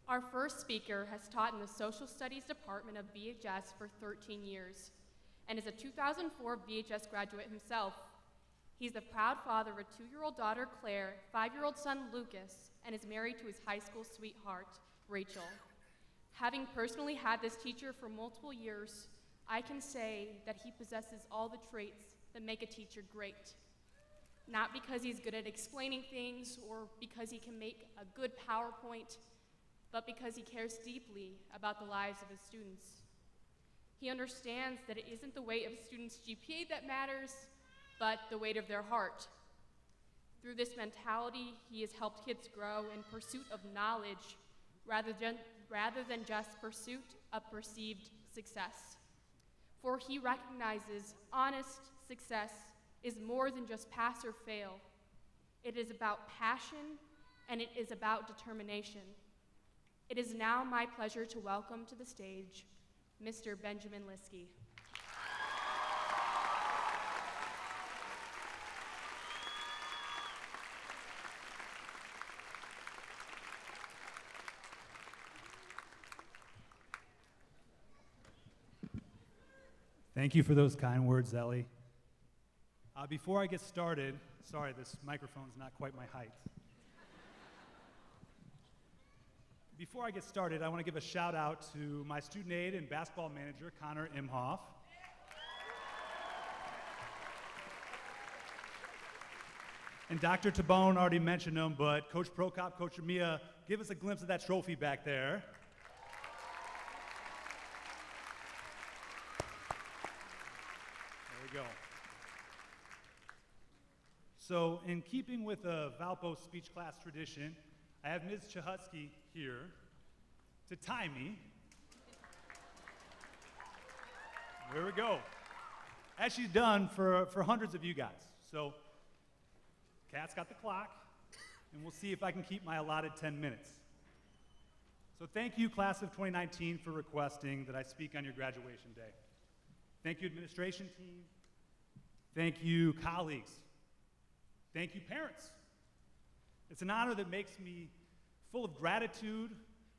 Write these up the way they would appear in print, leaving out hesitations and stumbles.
Our first speaker has taught in the Social Studies Department of VHS for 13 years and is a 2004 VHS graduate himself. He's the proud father of a 2-year-old daughter, Claire, 5-year-old son, Lucas, and is married to his high school sweetheart, Rachel. Having personally had this teacher for multiple years, I can say that he possesses all the traits that make a teacher great. Not because he's good at explaining things or because he can make a good PowerPoint, but because he cares deeply about the lives of his students. He understands that it isn't the weight of a student's GPA that matters, but the weight of their heart. Through this mentality, he has helped kids grow in pursuit of knowledge rather than just pursuit of perceived success. For he recognizes honest success is more than just pass or fail. It is about passion, and it is about determination. It is now my pleasure to welcome to the stage Mr. Benjamin Lieske. Thank you for those kind words, Ellie. Before I get started, sorry, this microphone's not quite my height. Before I get started, I want to give a shout out to my student aide and basketball manager, Connor Imhoff. And Dr. Tabone already mentioned him, but Coach Prokop, Coach Mia, give us a glimpse of that trophy back there. There we go. So, in keeping with the Valpo speech class tradition, I have Ms. Chahutsky here to tie me. There we go. As she's done for hundreds of you guys. So, Kat's got the clock, and we'll see if I can keep my allotted 10 minutes. So thank you, class of 2019, for requesting that I speak on your graduation day. Thank you, administration team. Thank you, colleagues. Thank you, parents. It's an honor that makes me full of gratitude,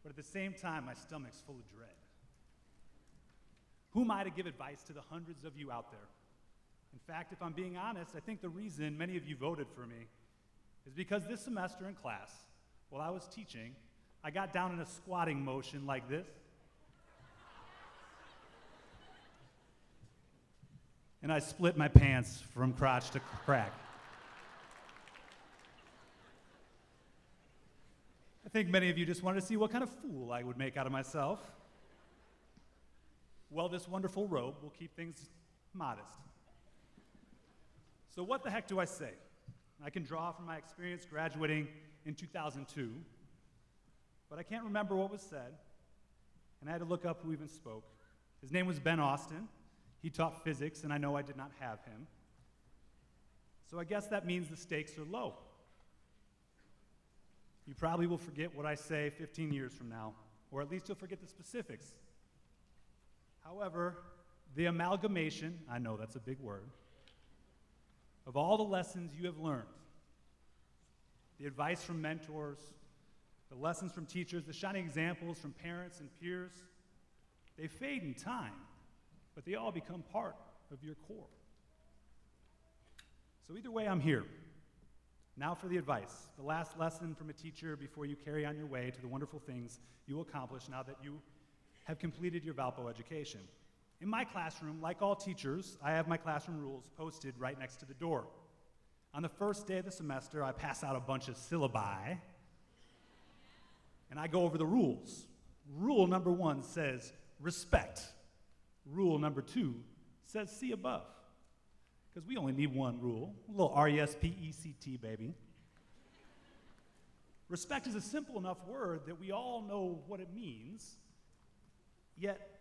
but at the same time, my stomach's full of dread. Who am I to give advice to the hundreds of you out there? In fact, if I'm being honest, I think the reason many of you voted for me is because this semester in class, while I was teaching, I got down in a squatting motion like this. And I split my pants from crotch to crack. I think many of you just wanted to see what kind of fool I would make out of myself. Well, this wonderful robe will keep things modest. So what the heck do I say? I can draw from my experience graduating in 2002, but I can't remember what was said, and I had to look up who even spoke. His name was Ben Austin. He taught physics, and I know I did not have him. So I guess that means the stakes are low. You probably will forget what I say 15 years from now, or at least you'll forget the specifics. However, the amalgamation, I know that's a big word, of all the lessons you have learned, the advice from mentors, the lessons from teachers, the shining examples from parents and peers, they fade in time, but they all become part of your core. So either way, I'm here. Now for the advice, the last lesson from a teacher before you carry on your way to the wonderful things you will accomplish now that you have completed your Valpo education. In my classroom, like all teachers, I have my classroom rules posted right next to the door. On the first day of the semester, I pass out a bunch of syllabi, and I go over the rules. Rule number 1 says respect. Rule number 2 says see above. Because we only need one rule, a little R-E-S-P-E-C-T, baby. Respect is a simple enough word that we all know what it means, yet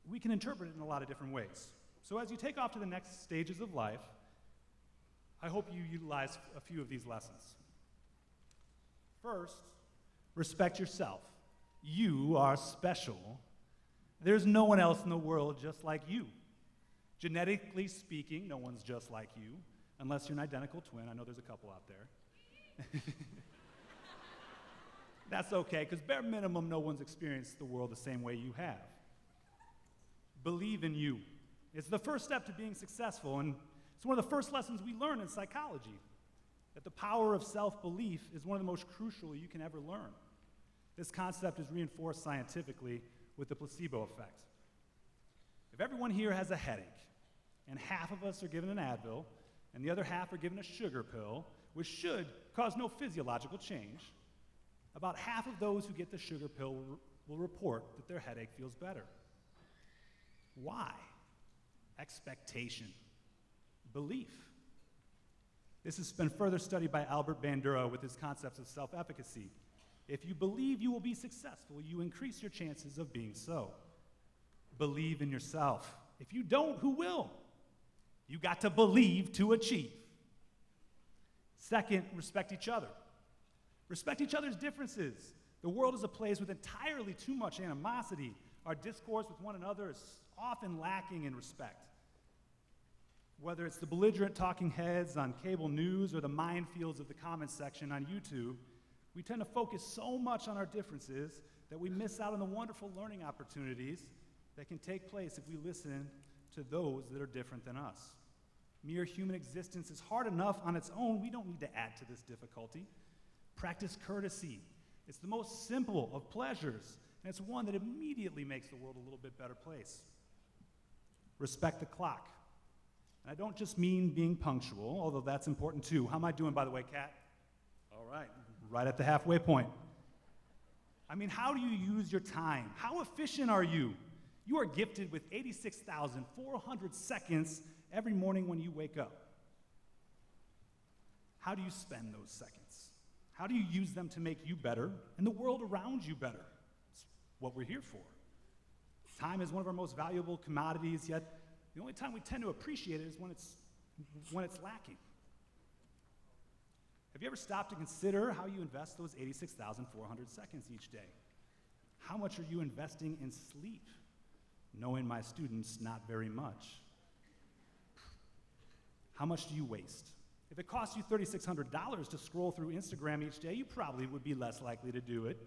we can interpret it in a lot of different ways. So as you take off to the next stages of life, I hope you utilize a few of these lessons. First, respect yourself. You are special. There's no one else in the world just like you. Genetically speaking, no one's just like you, unless you're an identical twin. I know there's a couple out there. That's okay, because bare minimum, no one's experienced the world the same way you have. Believe in you. It's the first step to being successful, and it's one of the first lessons we learn in psychology, that the power of self-belief is one of the most crucial you can ever learn. This concept is reinforced scientifically with the placebo effect. If everyone here has a headache, and half of us are given an Advil, and the other half are given a sugar pill, which should cause no physiological change, about half of those who get the sugar pill will report that their headache feels better. Why? Expectation. Belief. This has been further studied by Albert Bandura with his concepts of self-efficacy. If you believe you will be successful, you increase your chances of being so. Believe in yourself. If you don't, who will? You got to believe to achieve. Second, respect each other. Respect each other's differences. The world is a place with entirely too much animosity. Our discourse with one another is often lacking in respect. Whether it's the belligerent talking heads on cable news or the minefields of the comments section on YouTube, we tend to focus so much on our differences that we miss out on the wonderful learning opportunities that can take place if we listen to those that are different than us. Mere human existence is hard enough on its own. We don't need to add to this difficulty. Practice courtesy. It's the most simple of pleasures, and it's one that immediately makes the world a little bit better place. Respect the clock. And I don't just mean being punctual, although that's important too. How am I doing, by the way, Kat? All right, right at the halfway point. I mean, how do you use your time? How efficient are you? You are gifted with 86,400 seconds every morning when you wake up. How do you spend those seconds? How do you use them to make you better and the world around you better? It's what we're here for. Time is one of our most valuable commodities, yet the only time we tend to appreciate it is when it's lacking. Have you ever stopped to consider how you invest those 86,400 seconds each day? How much are you investing in sleep? Knowing my students, not very much. How much do you waste? If it costs you $3,600 to scroll through Instagram each day, you probably would be less likely to do it.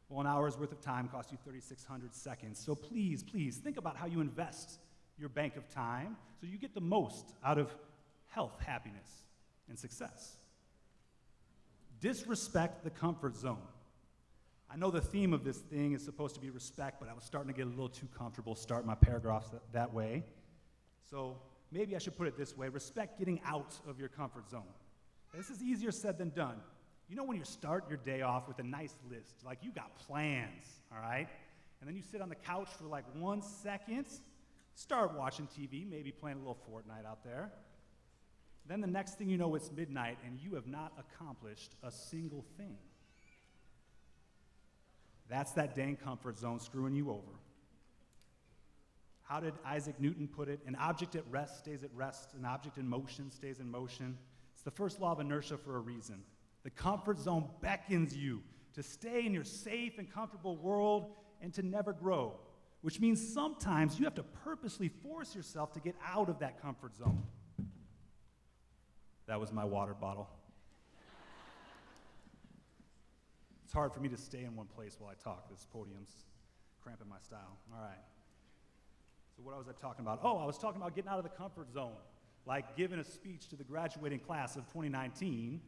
Well, an hour's worth of time costs you 3,600 seconds. So please, please, think about how you invest your bank of time so you get the most out of health, happiness, and success. Disrespect the comfort zone. I know the theme of this thing is supposed to be respect, but I was starting to get a little too comfortable starting my paragraphs that way. So maybe I should put it this way: respect getting out of your comfort zone. This is easier said than done. You know when you start your day off with a nice list, like you got plans, all right? And then you sit on the couch for like 1 second, start watching TV, maybe playing a little Fortnite out there. Then the next thing you know, it's midnight and you have not accomplished a single thing. That's that dang comfort zone screwing you over. How did Isaac Newton put it? An object at rest stays at rest. An object in motion stays in motion. It's the first law of inertia for a reason. The comfort zone beckons you to stay in your safe and comfortable world and to never grow, which means sometimes you have to purposely force yourself to get out of that comfort zone. That was my water bottle. It's hard for me to stay in one place while I talk. This podium's cramping my style. All right. So what was I talking about? Oh, I was talking about getting out of the comfort zone, like giving a speech to the graduating class of 2019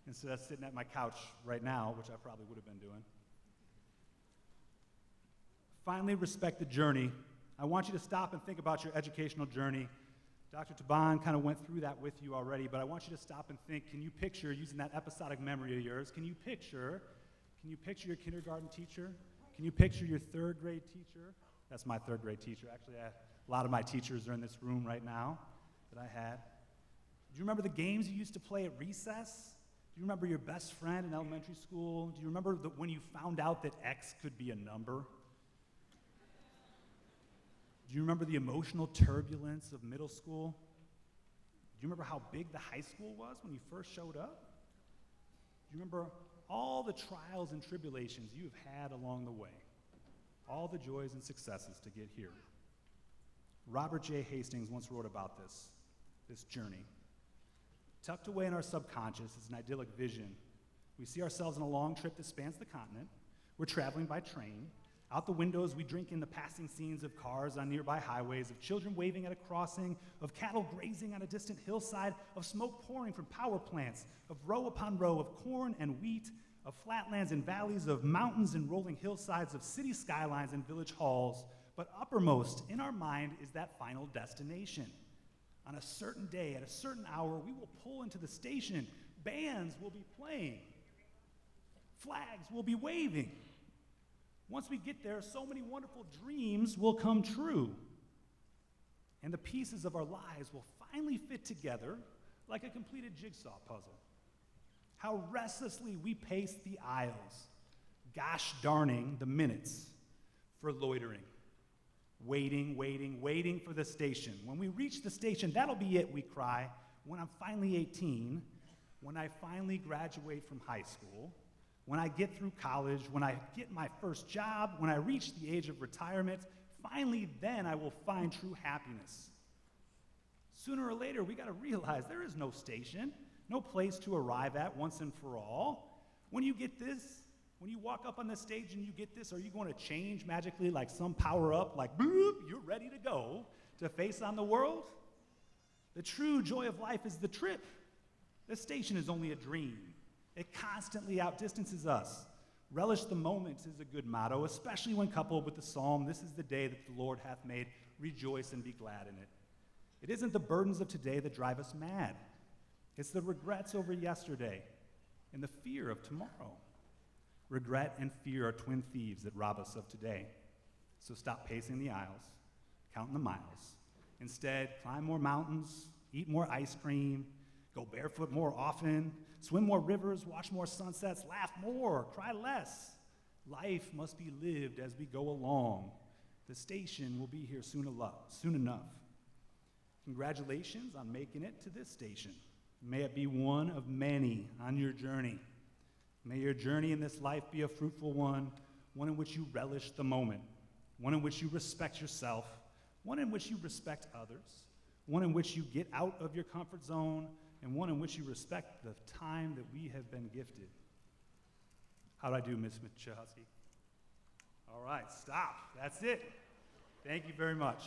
instead of sitting at my couch right now, which I probably would have been doing. Finally, respect the journey. I want you to stop and think about your educational journey. Dr. Taban kind of went through that with you already, but I want you to stop and think, can you picture, using that episodic memory of yours, can you picture your kindergarten teacher? Can you picture your third grade teacher? That's my third grade teacher. Actually, a lot of my teachers are in this room right now that I had. Do you remember the games you used to play at recess? Do you remember your best friend in elementary school? Do you remember when you found out that X could be a number? Do you remember the emotional turbulence of middle school? Do you remember how big the high school was when you first showed up? Do you remember all the trials and tribulations you've had along the way? All the joys and successes to get here. Robert J. Hastings once wrote about this journey. Tucked away in our subconscious is an idyllic vision We see ourselves in a long trip that spans the continent. We're traveling by train. Out the windows, we drink in the passing scenes of cars on nearby highways, of children waving at a crossing, of cattle grazing on a distant hillside, of smoke pouring from power plants, of row upon row of corn and wheat, of flatlands and valleys, of mountains and rolling hillsides, of city skylines and village halls. But uppermost in our mind is that final destination. On a certain day, at a certain hour, we will pull into the station. Bands will be playing. Flags will be waving. Once we get there, so many wonderful dreams will come true. And the pieces of our lives will finally fit together like a completed jigsaw puzzle. How restlessly we pace the aisles, gosh darning the minutes for loitering. Waiting for the station. When we reach the station, that'll be it, we cry. When I'm finally 18, when I finally graduate from high school, when I get through college, when I get my first job, when I reach the age of retirement, finally then I will find true happiness. Sooner or later, we gotta realize there is no station, no place to arrive at once and for all. When you get this, when you walk up on the stage and you get this, are you going to change magically like some power up, like boop, you're ready to go to face on the world? The true joy of life is the trip. The station is only a dream. It constantly outdistances us. Relish the moment is a good motto, especially when coupled with the psalm, "This is the day that the Lord hath made. Rejoice and be glad in it." It isn't the burdens of today that drive us mad. It's the regrets over yesterday and the fear of tomorrow. Regret and fear are twin thieves that rob us of today. So stop pacing the aisles, counting the miles. Instead, climb more mountains, eat more ice cream, go barefoot more often, swim more rivers, watch more sunsets, laugh more, cry less. Life must be lived as we go along. The station will be here soon enough. Congratulations on making it to this station. May it be one of many on your journey. May your journey in this life be a fruitful one in which you relish the moment, one in which you respect yourself, one in which you respect others, one in which you get out of your comfort zone, and one in which you respect the time that we have been gifted. How'd I do, Ms. Michowski? All right, stop. That's it. Thank you very much.